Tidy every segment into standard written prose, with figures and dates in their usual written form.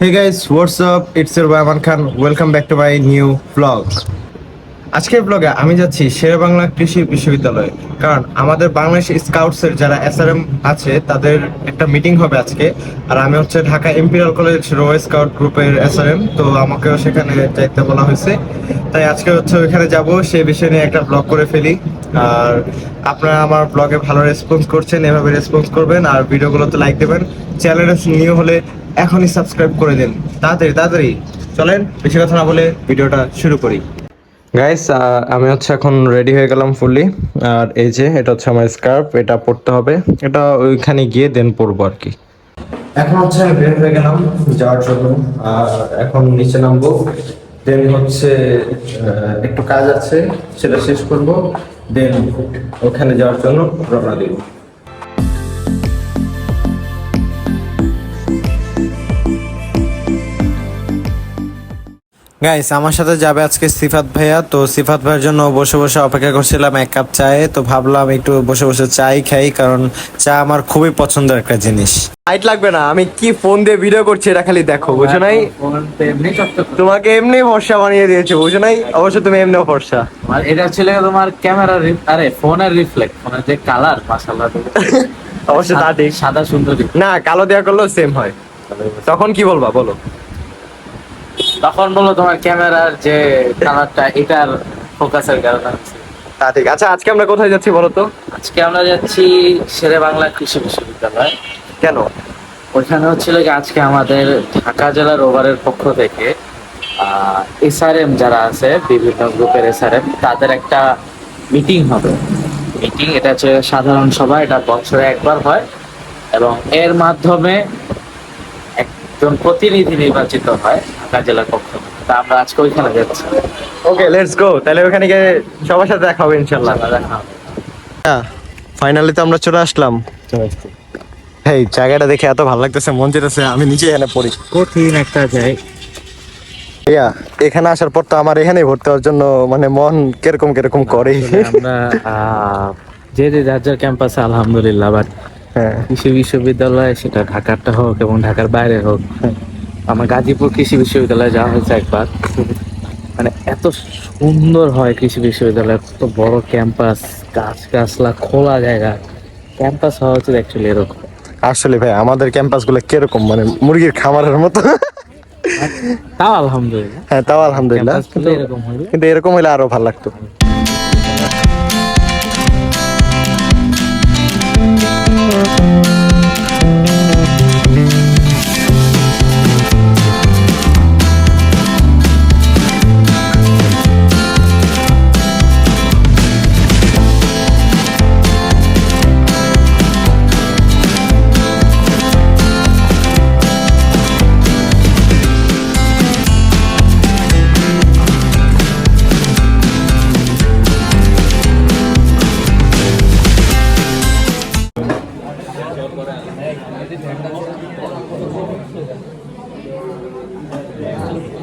Hey guys, what's up? It's your boy Aman Khan. Welcome back to my new vlog. আজকের ব্লগে আমি যাচ্ছি শেরেবাংলা কৃষি বিশ্ববিদ্যালয়ে, কারণ আমাদের বাংলাদেশ স্কাউটসের যারা এসআরএম আছে তাদের একটা মিটিং হবে আজকে। আর আমি হচ্ছে Dhaka Imperial College rover scout গ্রুপের এসআরএম, তো আমাকেও সেখানে যাইতে বলা হয়েছে। তাই আজকে হচ্ছে ওইখানে যাব, সেই বিষয় নিয়ে একটা ব্লগ করে ফেলি। আর আপনারা আমার ব্লগে ভালো রেসপন্স করছেন, এভাবে রেসপন্স করবেন আর ভিডিওগুলোতে লাইক দেবেন। চ্যানেলে নিউ হলে এখনই সাবস্ক্রাইব করে দিন, তাড়াতাড়ি তাড়াতাড়ি। চলেন বেশি কথা না বলে ভিডিওটা শুরু করি। গাইস, আমি হচ্ছে এখন রেডি হয়ে গেলাম ফুললি। আর এই যে এটা হচ্ছে আমার স্কার্ফ, এটা পরতে হবে, এটা ওইখানে গিয়ে দেন পরবো আর কি। এখন হচ্ছে আমি বের হয়ে গেলাম যাওয়ার জন্য, আর এখন নিচে নামবো। দেন হচ্ছে একটু কাজ আছে, সেটা শেষ করব, দেন ওখানে যাওয়ার জন্য রওনা দিব। গাইস, আমার সাথে যাবে আজকে সিফাত ভাইয়া। তো সিফাত ভাইয়ের জন্য বসে বসে অপেক্ষা করছিলাম এক কাপ চায়ে। তো ভাবলাম একটু বসে বসে চাই খাই, কারণ চা আমার খুবই পছন্দের একটা জিনিস। লাইট লাগবে না, আমি কি ফোন দিয়ে ভিডিও করছি এটা খালি দেখো, বুঝো নাই? তোমাকে এমনি ফর্সা বানিয়ে দিয়েছে, বুঝো নাই? অবশ্য তুমি এমনিও ফর্সা। এটা ছিল তোমার ক্যামেরার আরে ফোনের রিফ্লেক্ট, ফোনের যে কালার মাশাআল্লাহ অবশ্য তা ঠিক, সাদা সুন্দর না কালো দেওয়া করলেও সেম হয়। তখন কি বলবা বলো? তখন বলো তোমার ক্যামেরার যে কালারটা এটার ফোকাসের কারণে। তা ঠিক। আচ্ছা, আজকে আমরা কোথায় যাচ্ছি বলো তো? আজকে আমরা যাচ্ছি শেরে বাংলা কৃষি বিশ্ববিদ্যালয়। কেন? ওইখানে হচ্ছিল কি আজকে আমাদের ঢাকা জেলার ওভারের পক্ষ থেকে এসআরএম যারা আছে বিভিন্ন গ্রুপের এসআরএম তাদের একটা মিটিং হবে। মিটিং এটা হচ্ছে সাধারণ সভা, এটা বছরে একবার হয় এবং এর মাধ্যমে একজন প্রতিনিধি নির্বাচিত হয় ঢাকা জেলার পক্ষ থেকে। তা আমরা আজকে ওইখানে যাচ্ছি। ওকে, লেটস গো। তাহলে ওখানে গিয়ে সবার সাথে দেখা হবে ইনশাআল্লাহ। দেখা হবে। ফাইনালি তো আমরা চলে আসলাম। এই জায়গাটা দেখে এত ভালো লাগতেছে, মন চাইতেছে আমি নিচে এখানে পড়ি। কঠিন একটা জায়গা। এখানে আসার পর তো আমার এখানেই ভর্তি হওয়ার জন্য মানে মন কিরকম কিরকম করে। আমরা যে যার যার ক্যাম্পাসে আলহামদুলিল্লাহ, বাট কৃষি বিশ্ববিদ্যালয় সেটা ঢাকারটা হোক এবং ঢাকার বাইরে হোক, আমার গাজীপুর কৃষি বিশ্ববিদ্যালয়ে যাওয়া হয়েছে একবার। মানে এত সুন্দর হয় কৃষি বিশ্ববিদ্যালয়, এত বড় ক্যাম্পাস, গাছ গাছলা খোলা জায়গা। ক্যাম্পাস হওয়া উচিত অ্যাকচুয়ালি এরকম। আসলে ভাই আমাদের ক্যাম্পাস গুলো কিরকম মানে মুরগির খামারের মতো। তাও আলহামদুলিল্লাহ। হ্যাঁ, তাও আলহামদুলিল্লাহ, ক্যাম্পাসগুলো এরকম হলে কিন্তু এরকম হলে আরো ভালো লাগতো।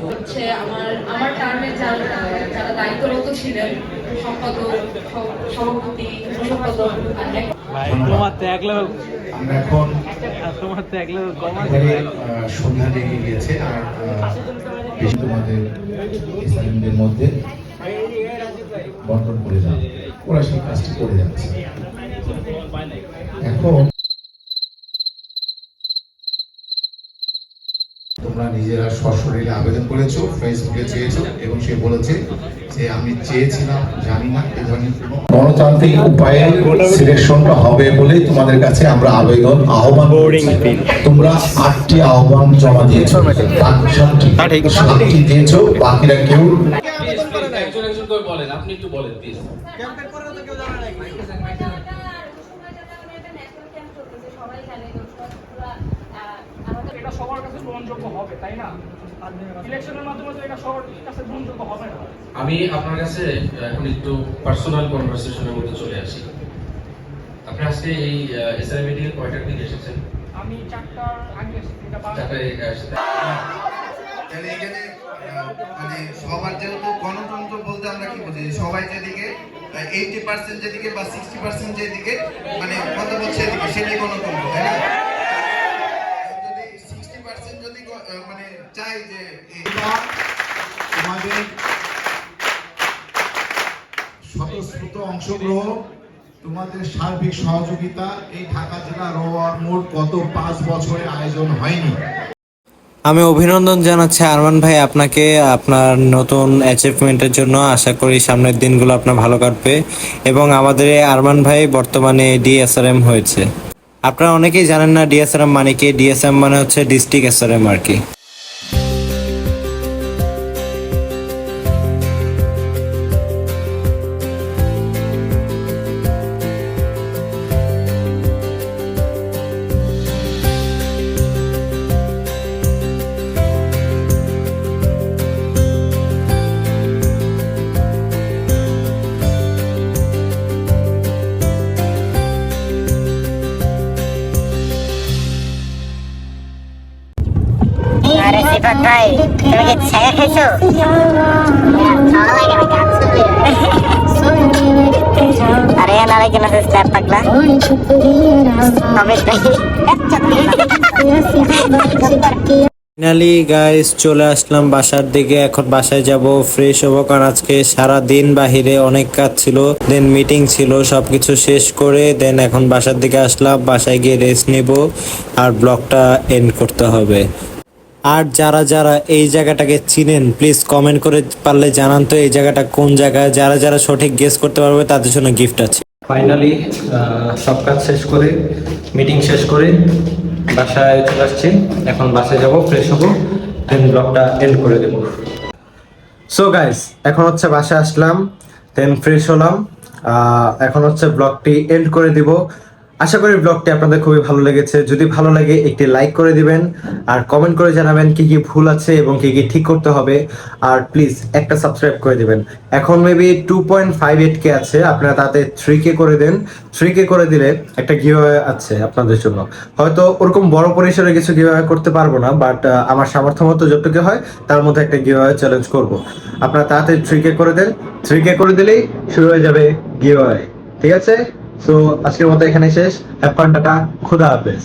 হচ্ছে আমার আমার টার্মে যারা দায়িত্বরত ছিলেন, সম্পাদক, সভাপতি, সম্পাদক, সন্ধ্যা লেগে গিয়েছে আর বেশি তোমাদের ইসলামীদের মধ্যে বন্টন করে যাও, ওরা সেই কাজটি করে যাচ্ছে। এখন তোমরা নিজেরা সশরীরে আবেদন করেছো, ফেসবুকে চেয়েছো এবং সে বলেছে যে আমি চেয়েছিলাম, জানি না এই ধরনের কোনো গণতান্ত্রিক উপায়ে সিলেকশনটা হবে বলে তোমাদের কাছে আমরা আহ্বান করছি। তোমরা 8টি আহ্বান জমা দিয়েছো, 7টি দিয়েছো, বাকিরা কেউ একজন একজন করে বলেন, আপনি একটু বলেন প্লিজ। এটা সবার কাছে গ্রহণযোগ্য হবে, তাই না? ইলেকশনের মাধ্যমে তো এটা সবার কাছে গ্রহণযোগ্য হবে না। আমি আপনার কাছে এখন একটু পার্সোনাল কনভারসেশনের মধ্যে চলে আসি। আপনি আজকে এই এসআই মিটিং এ কয়টার দিকে এসেছেন? আমি 4টার আগে এসেছি, এটা 4টায় এসেছেন। এখানে মানে সবার যেহেতু গণতন্ত্র বলতে আমরা কি বুঝি, সবাই যেদিকে 80% যেদিকে বা 60% যেদিকে মানে কথা বলছে এদিকে, সেটাই গণতন্ত্র, তাই না? যদি 60% যদি মানে স্বতঃস্ফূর্ত অংশগ্রহণ, তোমাদের সার্বিক সহযোগিতা এই ঢাকা জেলা রোয়ার মোট গত 5 বছরে আয়োজন হয়নি। আমি অভিনন্দন জানাচ্ছি আরমান ভাই আপনাকে আপনার নতুন অ্যাচিভমেন্টের জন্য। আশা করি সামনের দিনগুলো আপনার ভালো কাটবে এবং আমাদের এই আরমান ভাই বর্তমানে ডিএসআরএম হয়েছে। আপনারা অনেকেই জানেন না ডিএসআরএম মানে কি। ডিএসএম মানে হচ্ছে ডিস্ট্রিক্ট এসআরএম আর কি। আরে সিফাত ভাই, তুমি কি ছায়া খাইছো? আরে নারে কেন স্ল্যাব পাগলা অমিত ভাই। ফাইনালি গাইস চলে আসলাম বাসার দিকে। এখন বাসায় যাব, ফ্রেশ হবো, কারণ আজকে সারা দিন বাহিরে অনেক কাজ ছিল, দেন মিটিং ছিল, সবকিছু শেষ করে দেন এখন বাসার দিকে আসলাম। বাসায় গিয়ে রেস্ট নেব আর ব্লগটা এন্ড করতে হবে। আর যারা যারা এই জায়গাটাকে চিনেন প্লিজ কমেন্ট করে পারলে জানান তো এই জায়গাটা কোন জায়গায়। যারা যারা সঠিক গেস করতে পারবে তাদের জন্য গিফট আছে। ফাইনালি সব কাজ শেষ করে মিটিং শেষ করে বাসায় চলে আসছি। এখন বাসায় যাব, ফ্রেশ হবো, দেন ব্লগটা এন্ড করে দেবো। সো গাইস এখন হচ্ছে বাসায় আসলাম, দেন ফ্রেশ হলাম, এখন হচ্ছে ব্লগটি এন্ড করে দিব। আশা করি ব্লগটি আপনাদের খুবই ভালো লেগেছে। যদি ভালো লাগে একটি লাইক করে দিবেন আর কমেন্ট করে জানাবেন কি কি ভুল আছে এবং কি কি ঠিক করতে হবে। আর প্লিজ একটা সাবস্ক্রাইব করে দিবেন। এখন মেবি 2.58K আছে, আপনারা তাতে 3K করে দেন। 3K করে দিলে একটা গিভঅ্যাওয়ে আছে আপনাদের জন্য। হয়তো ওরকম বড় পরিসরে কিছু গিভঅ্যাওয়ে করতে পারবো না, বাট আমার সামর্থ্য মতো যতটুকু হয় তার মধ্যে একটা গিভঅ্যাওয়ে চ্যালেঞ্জ করব। আপনারা তাড়াতাড়ি 3K করে দেন। 3K করে দিলেই শুরু হয়ে যাবে গিভঅ্যাওয়ে। ঠিক আছে? সো আজকের মতো এখানে শেষ। হ্যাভ ফান, টাটা, খুদা হাফেজ।